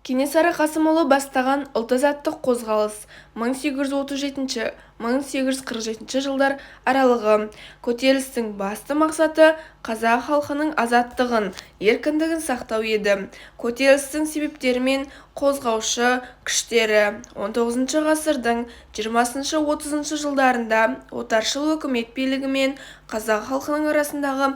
Кенесары Қасымұлы бастаған ұлт-азаттық қозғалыс 1837-1847 жылдар аралығы көтерілістің басты мақсаты қазақ халқының азаттығын, еркіндігін сақтау еді. Көтерілістің себептері мен қозғаушы күштері 19 ғасырдың 20-30 жылдарында отаршыл өкімет билігі мен қазақ халқының арасындағы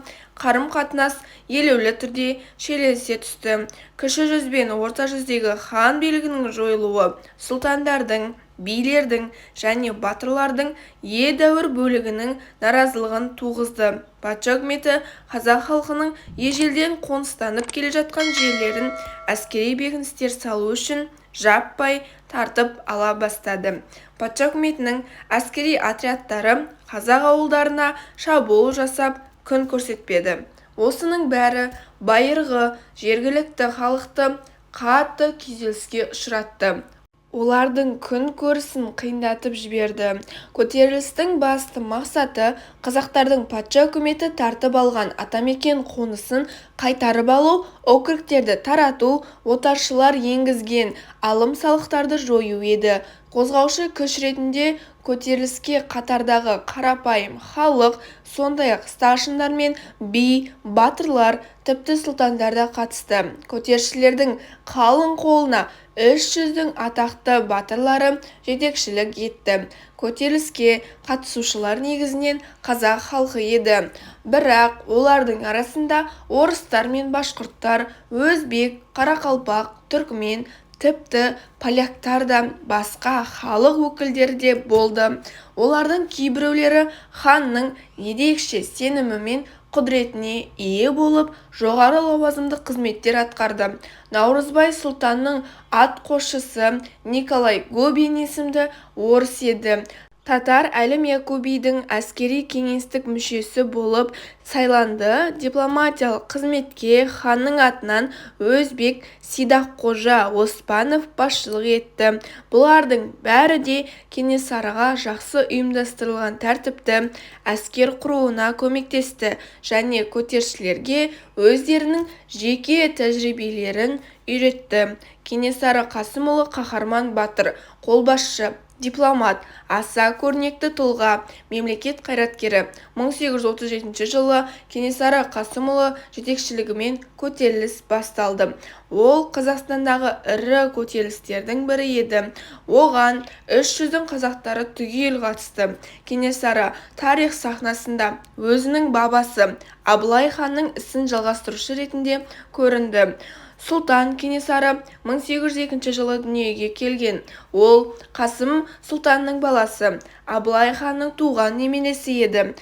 қарым-қатынас елеулі түрде шиеленісе түсті. Кіші жүз бен орта жүздегі хан билігінің жойылуы сұлтандардың, билердің және батырлардың едәуір бөлігінің наразылығын туғызды. Патша үкіметі қазақ халқының ежелден қоныстанып келе жатқан жерлерін әскери бекіністер салу үшін жаппай тартып ала бастады. Патша үкіметінің әскери отрядтары қазақ ауылдарына шабуыл жасап күн көрсетпеді. Осының бәрі байырғы жергілікті халықты қатты күйзеліске ұшыратты. Олардың күн көрісін қиындатып жіберді. Көтерілістің басты мақсаты қазақтардың патша үкіметі тартып алған атамекен қонысын қайтарып алу, округтерді тарату, отаршылар енгізген алым-салықтарды жою еді. Қозғаушы күш ретінде көтеріліске қатардағы қарапайым халық, сондай-ақ старшындар мен би, батырлар, тіпті сұлтандар да қатысты. Көтерілісшілердің қалың қолына 300-дің атақты батырлары жетекшілік етті. Көтеріліске қатысушылар негізінен қазақ халқы еді. Бірақ олардың арасында орыстар мен башқұрттар, өзбек, қарақалпақ, түркмен, тіпті поляктар да басқа халық өкілдері де болды. Олардың кейбіреулері ханның ерекше сенімі мен құдіретіне ие болып, жоғары лауазымды қызметтер атқарды. Наурызбай сұлтанның атқосшысы Николай Губин есімді орыс еді. Татар Әлім Якубидің әскери кеңестік мүшесі болып сайланды. Дипломатиялық қызметке ханның атынан өзбек Сидаққожа Оспанов басшылық етті. Бұлардың бәрі де Кенесарыға жақсы ұйымдастырылған тәртіпті әскер құруына көмектесті және көтерілісшілерге өздерінің жеке тәжірибелерін үйретті. Кенесары Қасымұлы қаһарман батыр, қолбасшы, дипломат, аса көрнекті тұлға, мемлекет қайраткері. 1837 жылы Кенесары Қасымұлы жетекшілігімен көтеріліс басталды. Ол Қазақстандағы ірі көтерілістердің бірі еді. Оған 300-дің қазақтары түгел қатысты. Кенесары тарих сахнасында өзінің бабасы Абылай ханның ісін жалғастырушы ретінде көрінді. Сұлтан Кенесары 1802 жылы дүниеге келген. Ол Қасым сұлтанның баласы, Абылай ханның туған немересі еді.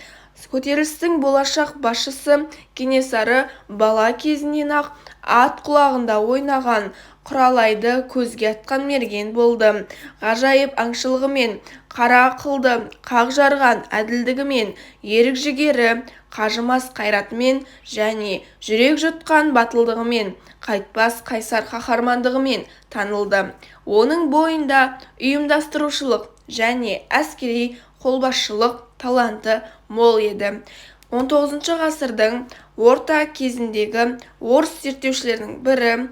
Көтерілістің болашақ басшысы Кенесары бала кезінен ақ ат құлағында ойнаған, құралайды көзге атқан мерген болды. Ғажайып аңшылығымен, қара ақылды, қақ жарған әділдігімен, ерік жігері, қажымас қайратымен және жүрек жұтқан батылдығымен, қайтпас қайсар қаһармандығымен танылды. Оның бойында ұйымдастырушылық және әскери қолбасшылық таланты мол еді. 19 ғасырдың орта кезіндегі орыс зерттеушілерінің бірі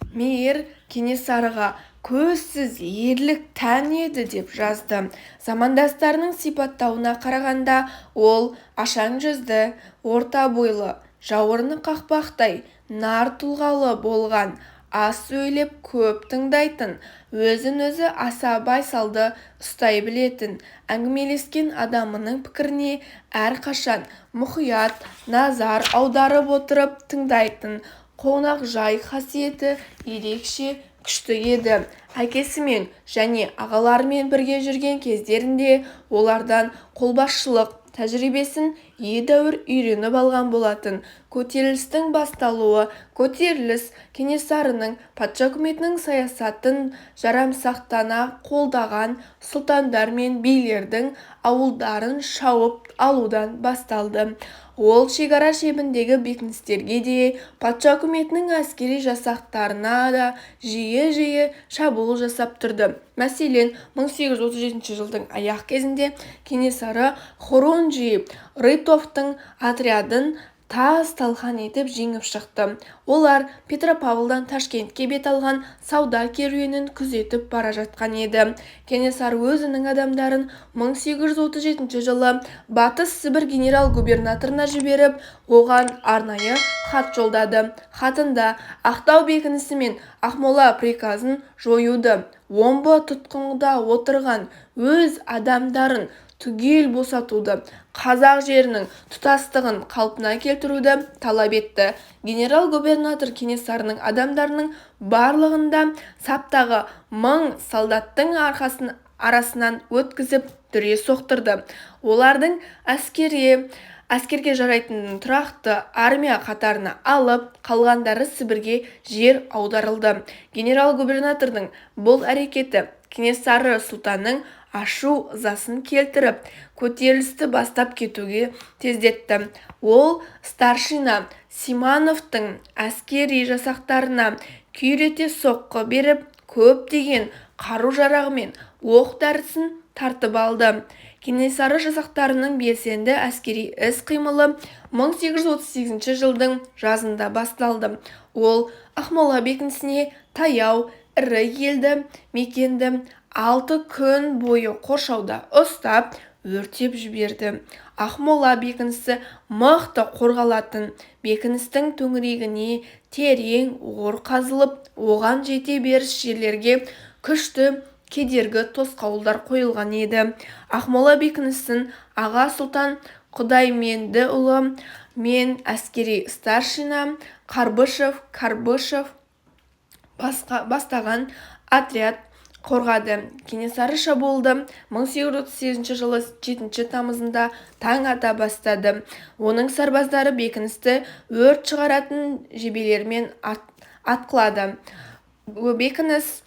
Мейер Кенесарыға көзсіз ерлік тән еді деп жазды. Замандастарының сипаттауына қарағанда ол ашаң жүзді, орта бойлы, жауырыны қақпақтай, нар тұлғалы болған, аз сөйлеп көп тыңдайтын, өзін-өзі аса байсалды ұстай білетін, әңгімелескен адамының пікіріне әрқашан мұқият назар аударып отырып тыңдайтын, қонақжай қасиеті ерекше күшті еді. Әкесімен және ағаларымен бірге жүрген кездерінде олардан қолбасшылық тәжірибесін едәуір үйреніп алған болатын. Көтерілістің басталуы көтеріліс Кенесарының патша үкіметінің саясатын жарамсақтана қолдаған сұлтандар мен билердің ауылдарын шауып алудан басталды. Ол шекара шебіндегі бекіністерге де, патша үкіметінің әскери жасақтарына да жиі шабуыл жасап тұрды. Мәселен, 1837 жылдың аяқ кезінде Кенесары Хорунжий Рытовтың отрядын тас-талқан етіп жеңіп шықты. Олар Петропавлдан Ташкентке бет алған сауда керуенін күзетіп бара жатқан еді. Кенесары өзінің адамдарын 1837 жылы Батыс Сібір генерал-губернаторына жіберіп, оған арнайы хат жолдады. Хатында Ақтау бекінісі мен Ақмола приказын жоюды, омбы тұтқында отырған өз адамдарын түгел босатуды, қазақ жерінің тұтастығын қалпына келтіруді талап етті. Генерал-губернатор Кенесарының адамдарының барлығында саптағы 1000 солдаттың арасынан өткізіп дүре соқтырды. Олардың әскерге жарайтын тұрақты армия қатарына алып, қалғандары Сібірге жер аударылды. Генерал-губернатордың бұл әрекеті Кенесары сұлтанның ашу ызасын келтіріп, көтерілісті бастап кетуге тездетті. Ол старшина Симановтың әскери жасақтарына күйрете соққы беріп, көптеген қару-жарағы мен оқ-дәрісін тартып алды. Кенесары жасақтарының белсенді әскери іс-қимылы 1838 жылдың жазында басталды. Ол Ақмола бекінісіне таяу ірі елді мекенді 6 күн бойы қоршауда ұстап, өртеп жіберді. Ақмола бекінісі мықты қорғалатын, бекіністің төңірегіне терең ор қазылып, оған жете беріс жерлерге күшті кедергі тосқауылдар қойылған еді. Ақмола бекінісін аға сұлтан Құдаймендіұлы мен әскери старшина Қарбышев бастаған отряд қорғады. Кенесары шабуылды 1838 жылы 7 тамызында таң ата бастады. Оның сарбаздары бекіністі өрт шығаратын жебелермен атқылады. Бекініс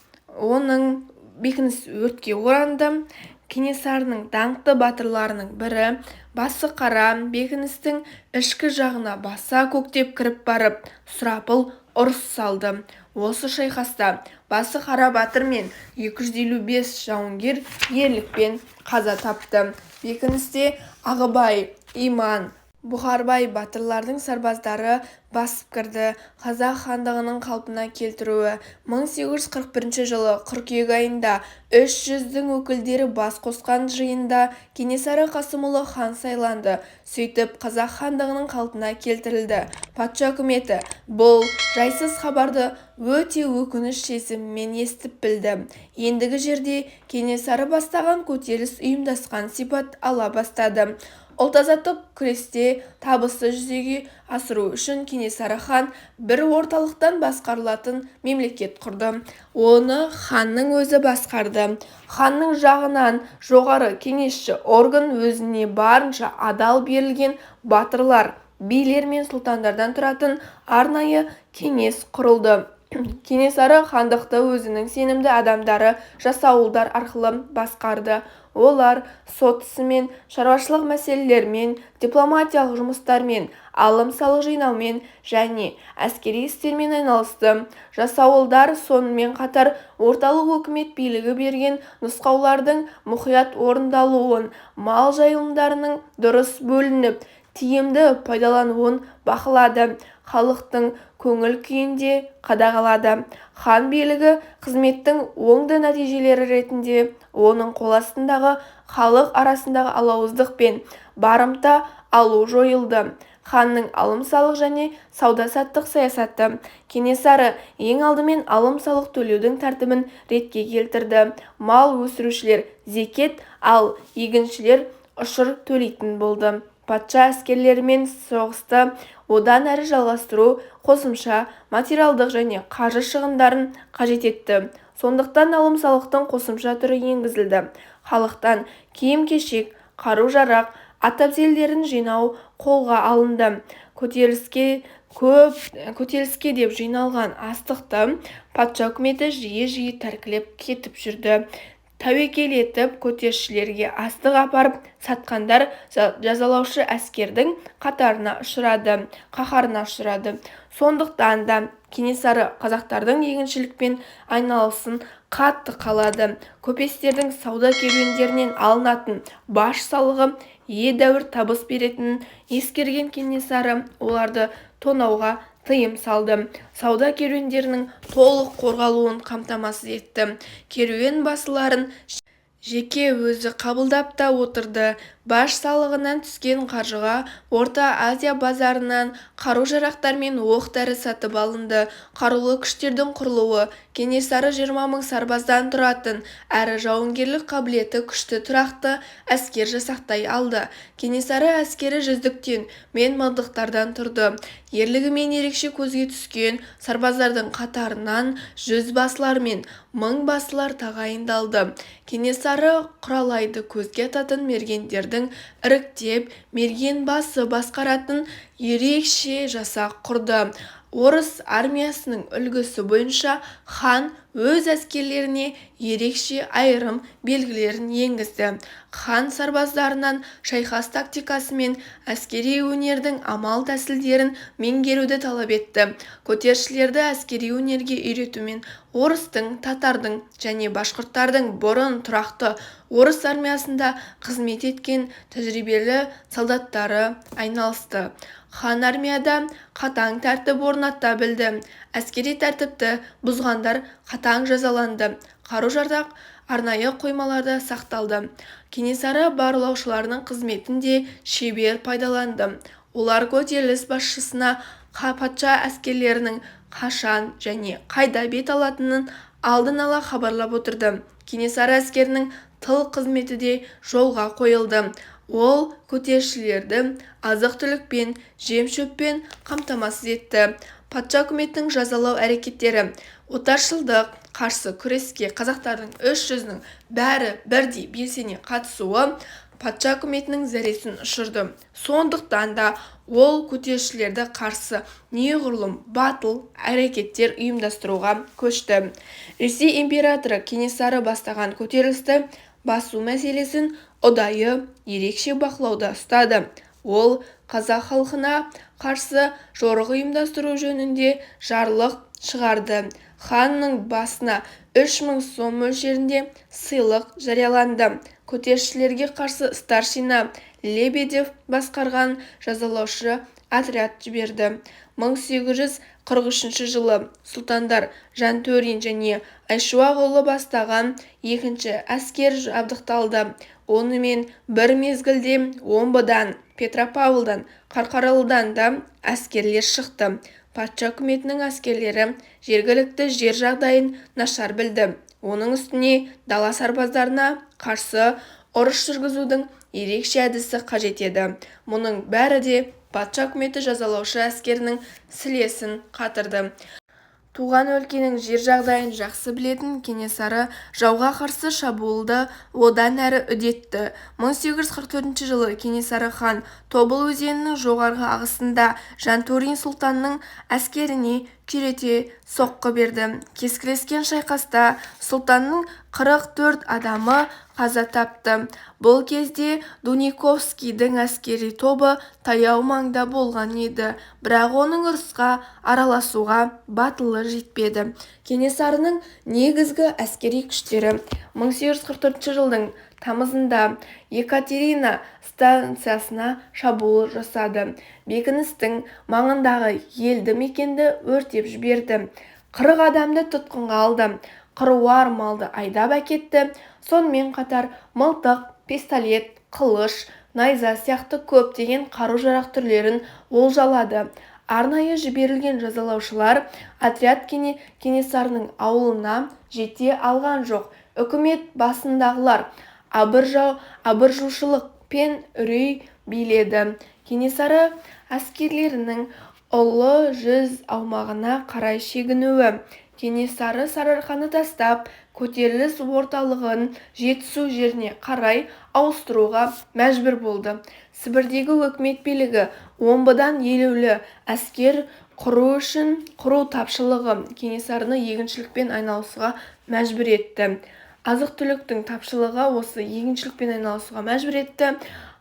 өртке оранды. Кенесарының даңқты батырларының бірі Басықара бекіністің ішкі жағына баса көктеп кіріп барып, сұрапыл ұрыс салды. Осы шайқаста Басықара батыр мен 255 жауынгер ерлікпен қаза тапты. Бекіністе Ағыбай, Иман, Бұхарбай батырлардың сарбаздары басып кірді. Қазақ хандығының қалпына келтіруі 1841 жылы қыркүйек айында 300-дің өкілдері бас қосқан жиында Кенесары Қасымұлы хан сайланды. Сөйтіп қазақ хандығының қалпына келтірілді. Патша үкіметі бұл жайсыз хабарды өте өкініш сезімімен естіп білді. Ендігі жерде Кенесары бастаған көтеріліс ұйымдасқан сипат ала бастады. Ұлт-азаттық күресте табысты жүзеге асыру үшін Кенесары хан бір орталықтан басқарылатын мемлекет құрды. Оны ханның өзі басқарды. Ханның жағынан жоғары кеңесші орган өзіне барынша адал берілген батырлар, билер мен сұлтандардан тұратын арнайы кеңес құрылды. Кенесары хандықты өзінің сенімді адамдары жасауылдар арқылы басқарды. Олар сот ісімен, шаруашылық мәселелермен, дипломатиялық жұмыстармен, алым-салық жинаумен және әскери істермен айналысты. Жасауылдар сонымен қатар орталық өкімет билігі берген нұсқаулардың мұқият орындалуын, мал жайылымдарының дұрыс бөлініп, тиімді пайдалануын бақылады. Халықтың көңіл күйінде қадағалады. Хан билігі қызметтің оңды нәтижелері ретінде оның қол астындағы халық арасындағы алауыздық пен барымта алу жойылды. Ханның алым-салық және сауда-саттық саясаты. Кенесары ең алдымен алым-салық төлеудің тәртібін ретке келтірді. Мал өсірушілер зекет, ал егіншілер ұшыр төлейтін болды. Патша әскерлерімен соғысты одан әрі жалғастыру қосымша материалдық және қаржы шығындарын қажет етті. Сондықтан алым-салықтың қосымша түрі енгізілді. Халықтан киім-кешек, қару-жарақ, ат-әбзелдерін жинау қолға алынды. Көтеріліске деп жиналған астықты патша үкіметі жиі тәркілеп кетіп жүрді. Тәуекел етіп көтерілісшілерге астық апарып сатқандар жазалаушы әскердің қаһарына ұшырады. Сондықтан да Кенесары қазақтардың егіншілікпен айналысын қатты қалады. Көпестердің сауда керуендерінен алынатын баш салығы едәуір табыс беретінін ескерген Кенесары оларды тонауға тыйым салды. Сауда керуендерінің толық қорғалуын қамтамасыз етті. Керуен басыларын жеке өзі қабылдап та отырды. Баш салығынан түскен қаржыға Орта Азия базарынан қару-жарақтар мен оқ-дәрі сатып алынды. Қарулы күштердің құрылуы Кенесары 20 000 сарбаздан тұратын әрі жауынгерлік қабілеті күшті тұрақты әскер жасақтай алды. Кенесары әскері жүздіктен мен мылтықтардан тұрды. Ерлігімен ерекше көзге түскен сарбаздардың қатарынан жүзбасылар мен мыңбасылар тағайындалды. Кенесары құралайды көзге ататын мергендердің іріктеп мерген басы басқаратын ерекше жасақ құрды. Орыс армиясының үлгісі бойынша хан өз әскерлеріне ерекше айырым белгілерін енгізді. Хан сарбаздарынан шайқас тактикасы мен әскери өнердің амал тәсілдерін меңгеруді талап етті. Көтерілісшілерді әскери өнерге үйретумен орыстың, татардың және башқұрттардың бұрын тұрақты орыс армиясында қызмет еткен тәжірибелі солдаттары айналысты. Хан армияда қатаң тәртіп орната білді. Әскери тәртіпті бұзғандар қатаң жазаланды. Қару-жарақ арнайы қоймаларда сақталды. Кенесары барлаушыларының қызметін де шебер пайдаланды. Олар көтеріліс басшысына патша әскерлерінің қашан және қайда бет алатынын алдын ала хабарлап отырды. Кенесары әскерінің тыл қызметі де жолға қойылды. Ол көтерілісшілерді азық-түлікпен, жем-шөппен қамтамасыз етті. Патша үкіметінің жазалау әрекеттері отаршылдық қарсы күреске қазақтардың 300-нің бәрі бірдей белсене қатысуы патша үкіметінің зәресін ұшырды. Сондықтан да ол көтерілісшілерді қарсы неғұрлым батыл әрекеттер ұйымдастыруға көшті. Ресей императоры Кенесары бастаған көтерілісті басу мәселесін ұдайы ерекше бақылауда ұстады. Ол қазақ халқына қарсы жорық ұйымдастыру жөнінде жарлық шығарды. Ханның басына 3000 сом мөлшерінде сыйлық жарияланды. Көтерілісшілерге қарсы старшина Лебедев басқарған жазалаушы отряд жіберді. 1843 жылы сұлтандар Жантөрин және Айшуақұлы бастаған екінші әскер жабдықталды. Онымен бір мезгілде Омбыдан, Петропавлдан, Қарқаралыдан да әскерлер шықты. Патша үкіметінің әскерлері жергілікті жер жағдайын нашар білді. Оның үстіне дала сарбаздарына қарсы ұрыс жүргізудің ерекше әдісі қажет еді. Мұның бәрі де патша үкіметі жазалаушы әскерінің сілесін қатырды. Туған өлкенің жер жағдайын жақсы білетін Кенесары жауға қарсы шабуылды одан әрі үдетті. 1844 жылы Кенесары хан Тобыл өзенінің жоғарғы ағысында Жантөрин сұлтанның әскеріне күйрете соққы берді. Кескілескен шайқаста сұлтанның 44 адамы қаза тапты. Бұл кезде Дуниковскийдің әскери тобы таяу маңда болған еді, бірақ оның ұрысқа араласуға батылы жетпеді. Кенесарының негізгі әскери күштері 1844 жылдың тамызында Екатерина станциясына шабуыл жасады. Бекіністің маңындағы елді мекенді өртеп жіберді. 40 адамды тұтқынға алды. Қыруар малды айдап әкетті. Сонымен қатар мылтық, пистолет, қылыш, найза сияқты көптеген қару-жарақ түрлерін олжалады. Арнайы жіберілген жазалаушылар отряд Кенесарының ауылына жете алған жоқ. Үкімет басындағылар абыржушылық пен үрей биледі. Кенесары әскерлерінің ұлы жүз аумағына қарай шегінуі. Кенесары Сарыарқаны тастап, көтеріліс орталығын Жетісу жеріне қарай ауыстыруға мәжбүр болды. Сібірдегі өкімет билігі Омбыдан елеулі әскер құру үшін құру тапшылығы Кенесарыны егіншілікпен айналысуға мәжбүр етті. Азық-түліктің тапшылығы осы егіншілікпен айналысуға мәжбүр етті.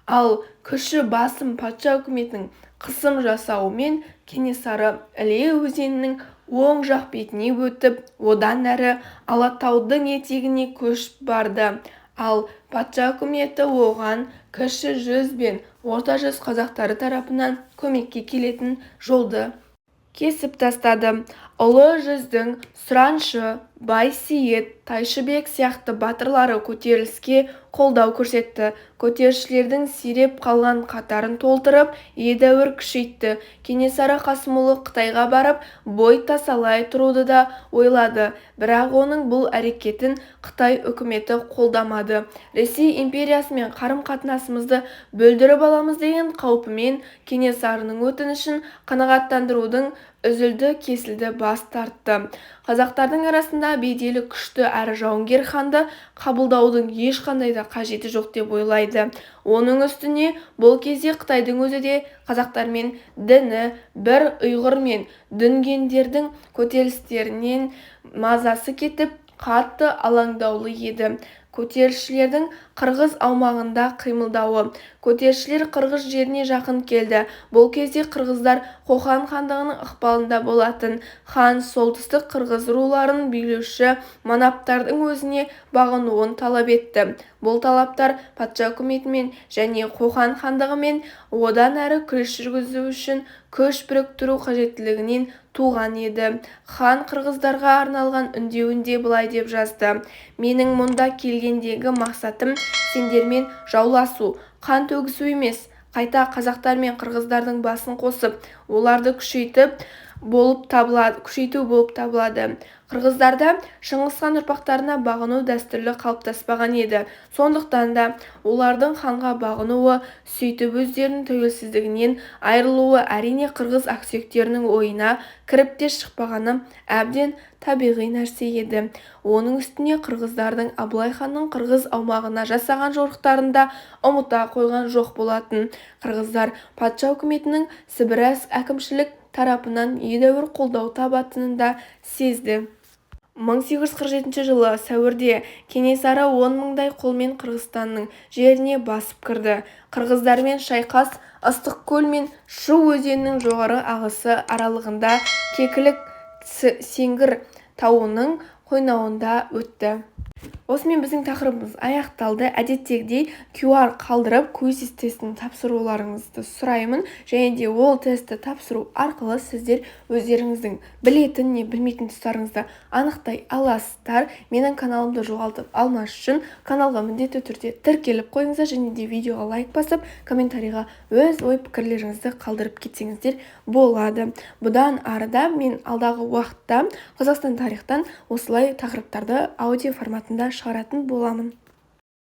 Ал күші басым патша үкіметінің қысым жасауымен Кенесары Іле өзенінің оң жақ бетіне өтіп, одан әрі Алатаудың етегіне көшіп барды. Ал патша үкіметі оған кіші жүз бен орта жүз қазақтары тарапынан көмекке келетін жолды кесіп тастады. Ұлы жүздің Сұраншы, Байсейіт, Тайшыбек сияқты батырлары көтеріліске қолдау көрсетті. Көтерілісшілердің сиреп қалған қатарын толтырып, едәуір күшейтті. Кенесары Қасымұлы Қытайға барып, бой тасалай тұруды да ойлады, бірақ оның бұл әрекетін Қытай үкіметі қолдамады. Ресей империясымен қарым-қатынасымызды бүлдіріп аламыз деген қаупімен Кенесарының өтінішін қанағаттандырудың үзілді-кесілді бас тартты. Қазақтардың арасында беделі күшті әрі жауынгер ханды қабылдаудың ешқандай да қажеті жоқ деп ойлайды. Оның үстіне бұл кезде Қытайдың өзі де қазақтармен діні бір ұйғыр мен дүнгендердің көтерілістерінен мазасы кетіп, қатты алаңдаулы еді. Көтерілісшілердің қырғыз аумағында қимылдауы. Көтерілісшілер қырғыз жеріне жақын келді. Бұл кезде қырғыздар Қоқан хандығының ықпалында болатын. Хан солтүстік қырғыз руларын билеуші манаптардың өзіне бағынуын талап етті. Бұл талаптар патша үкіметімен және Қоқан хандығымен одан әрі күрес жүргізу үшін күш біріктіру қажеттілігінен туған еді. Хан қырғыздарға арналған үндеуінде былай деп жазды: менің мұнда келгендегі мақсатым сендермен жауласу, қан төгісу емес, қайта қазақтар мен қырғыздардың басын қосып, оларды күшейту болып табылады. Қырғыздарда Шыңғысхан ұрпақтарына бағыну дәстүрлі қалыптаспаған еді. Сондықтан да олардың ханға бағынуы, сөйтіп өздерінің тәуелсіздігінен айырылуы әрине қырғыз ақсүйектерінің ойына кіріп те шықпағаны әбден табиғи нәрсе еді. Оның үстіне қырғыздардың Абылай ханның қырғыз аумағына жасаған жорықтарын да ұмыта қойған жоқ болатын. Қырғыздар патша үкіметінің Сібір әкімшілік тарапынан едәуір қолдау табатынын да сезді. 1847 жылы сәуірде Кенесары 10 мыңдай қолмен Қырғызстанның жеріне басып кірді. Қырғыздармен шайқас Ыстықкөл мен Шу өзенінің жоғары ағысы аралығында Кекілік Сеңгір тауының қойнауында өтті. Осымен біздің тақырыбымыз аяқталды. Әдеттегідей QR қалдырып квиз тестін тапсыруларыңызды сұраймын, және де ол тестті тапсыру арқылы сіздер өздеріңіздің білетін не білмейтін тұстарыңызды анықтай аласыздар. Менің каналымды жоғалтып алмас үшін каналға міндетті түрде тіркеліп қойыңыздар, және де видеоға лайк басып, комментарийға өз ой-пікірлеріңізді қалдырып кетсеңіздер болады. Бұдан арыда мен алдағы уақытта Қазақстан тарихтан осылай тақырыптарды аудио форматында шығаратын боламын.